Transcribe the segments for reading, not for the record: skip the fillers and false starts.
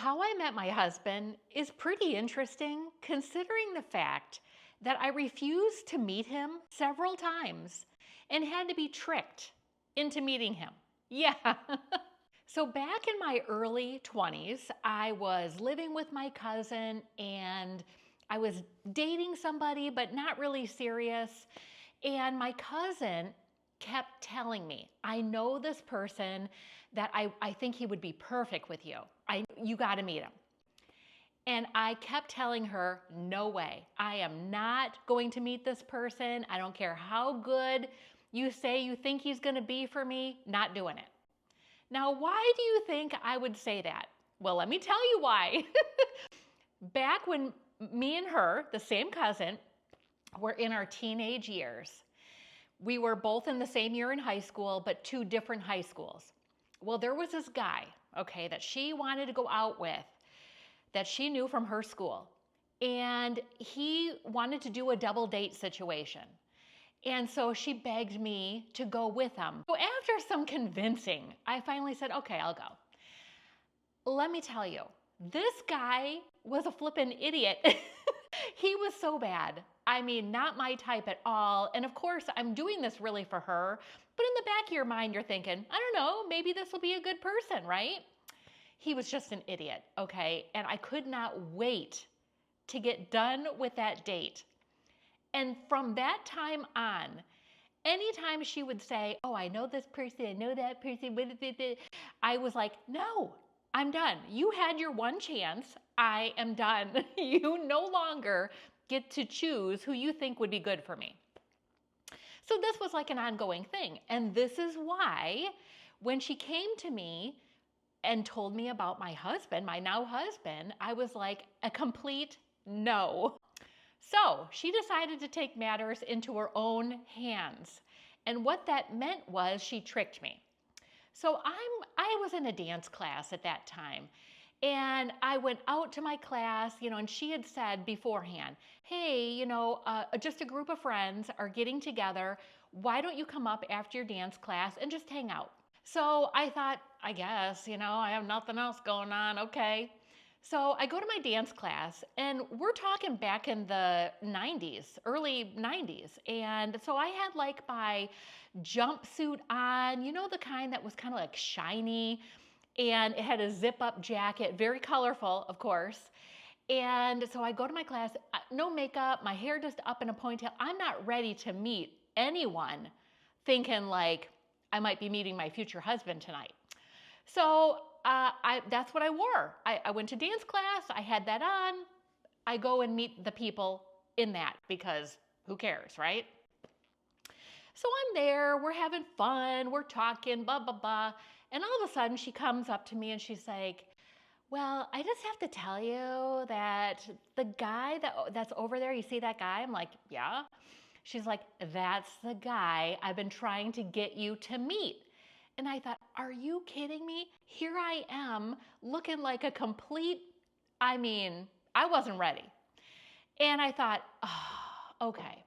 How I met my husband is pretty interesting considering the fact that I refused to meet him several times and had to be tricked into meeting him. Yeah. So back in my early 20s, I was living with my cousin and I was dating somebody, but not really serious. And my cousin kept telling me, I know this person that I think he would be perfect with you. You got to meet him. And I kept telling her, no way. I am not going to meet this person. I don't care how good you say you think he's going to be for me, not doing it. Now, why do you think I would say that? Well, let me tell you why. Back when me and her, the same cousin, were in our teenage years, we were both in the same year in high school, but two different high schools. Well, there was this guy, okay, that she wanted to go out with that she knew from her school. And he wanted to do a double date situation. And so she begged me to go with him. So after some convincing, I finally said, okay, I'll go. Let me tell you, this guy was a flippin' idiot. He was so bad. I mean, not my type at all. And of course, I'm doing this really for her. But in the back of your mind, you're thinking, I don't know, maybe this will be a good person, right? He was just an idiot, okay? And I could not wait to get done with that date. And from that time on, anytime she would say, oh, I know this person, I know that person, I was like, no, I'm done. You had your one chance. I am done. You no longer get to choose who you think would be good for me. So this was like an ongoing thing. And this is why when she came to me and told me about my husband, my now husband, I was like a complete no. So she decided to take matters into her own hands. And what that meant was she tricked me. So I was in a dance class at that time. And I went out to my class, and she had said beforehand, hey, just a group of friends are getting together. Why don't you come up after your dance class and just hang out? So I thought, I guess, I have nothing else going on. Okay. So I go to my dance class, and we're talking back in the 90s, early 90s. And so I had like my jumpsuit on, the kind that was kind of like shiny, and it had a zip-up jacket, very colorful, of course. And so I go to my class, no makeup, my hair just up in a ponytail. I'm not ready to meet anyone thinking like I might be meeting my future husband tonight. So that's what I wore. I went to dance class, I had that on. I go and meet the people in that because who cares, right? So I'm there, we're having fun, we're talking, blah, blah, blah. And all of a sudden she comes up to me and she's like, well, I just have to tell you that the guy that's over there, you see that guy? I'm like, yeah. She's like, that's the guy I've been trying to get you to meet. And I thought, are you kidding me? Here I am looking like a complete, I wasn't ready. And I thought, oh, okay.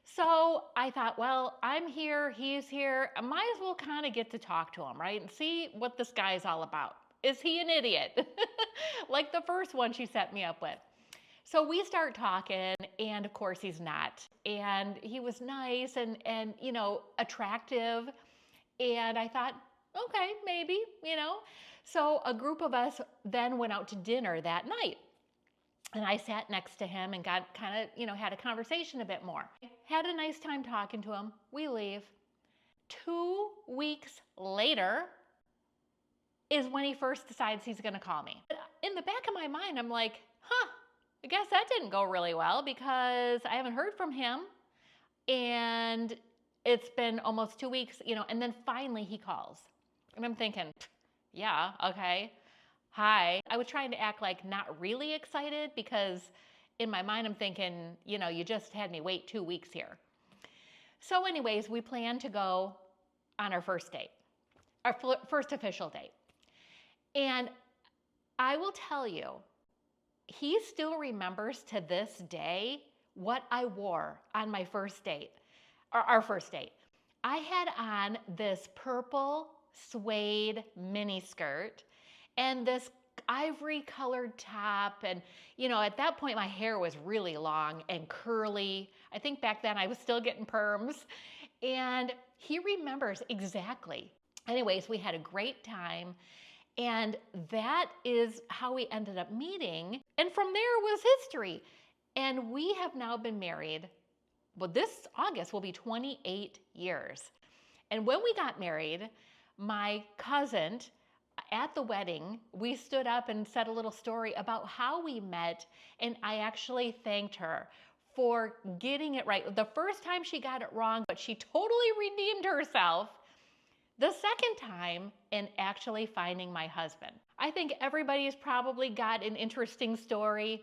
So I thought, well, I'm here, he's here. I might as well kind of get to talk to him, right? And see what this guy is all about. Is he an idiot? Like the first one she set me up with. So we start talking, and of course he's not. And he was nice and attractive. And I thought, okay, maybe, So a group of us then went out to dinner that night. And I sat next to him and got kind of, had a conversation a bit more. Had a nice time talking to him. We leave. 2 weeks later is when he first decides he's going to call me. But in the back of my mind, I'm like, I guess that didn't go really well because I haven't heard from him. And it's been almost 2 weeks, and then finally he calls. And I'm thinking, yeah, okay. Hi. I was trying to act like not really excited because in my mind I'm thinking, you just had me wait 2 weeks here. So anyways, we planned to go on our first date, our first official date. And I will tell you, he still remembers to this day what I wore on my first date, or our first date. I had on this purple suede mini skirt and this ivory colored top. And, at that point, my hair was really long and curly. I think back then I was still getting perms. And he remembers exactly. Anyways, we had a great time. And that is how we ended up meeting. And from there was history. And we have now been married. Well, this August will be 28 years. And when we got married, my cousin, at the wedding, we stood up and said a little story about how we met. And I actually thanked her for getting it right. The first time she got it wrong, but she totally redeemed herself. The second time in actually finding my husband. I think everybody's probably got an interesting story.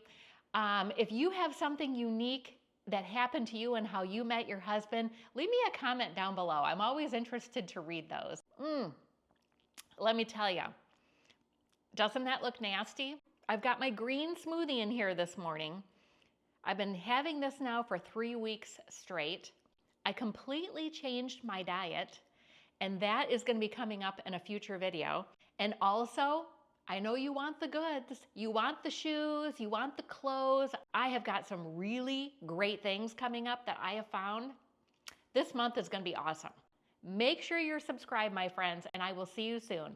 If you have something unique that happened to you and how you met your husband, leave me a comment down below. I'm always interested to read those. Let me tell you, doesn't that look nasty? I've got my green smoothie in here this morning. I've been having this now for 3 weeks straight. I completely changed my diet, and that is going to be coming up in a future video. And also, I know you want the goods. You want the shoes, you want the clothes. I have got some really great things coming up that I have found. This month is going to be awesome. Make sure you're subscribed, my friends, and I will see you soon.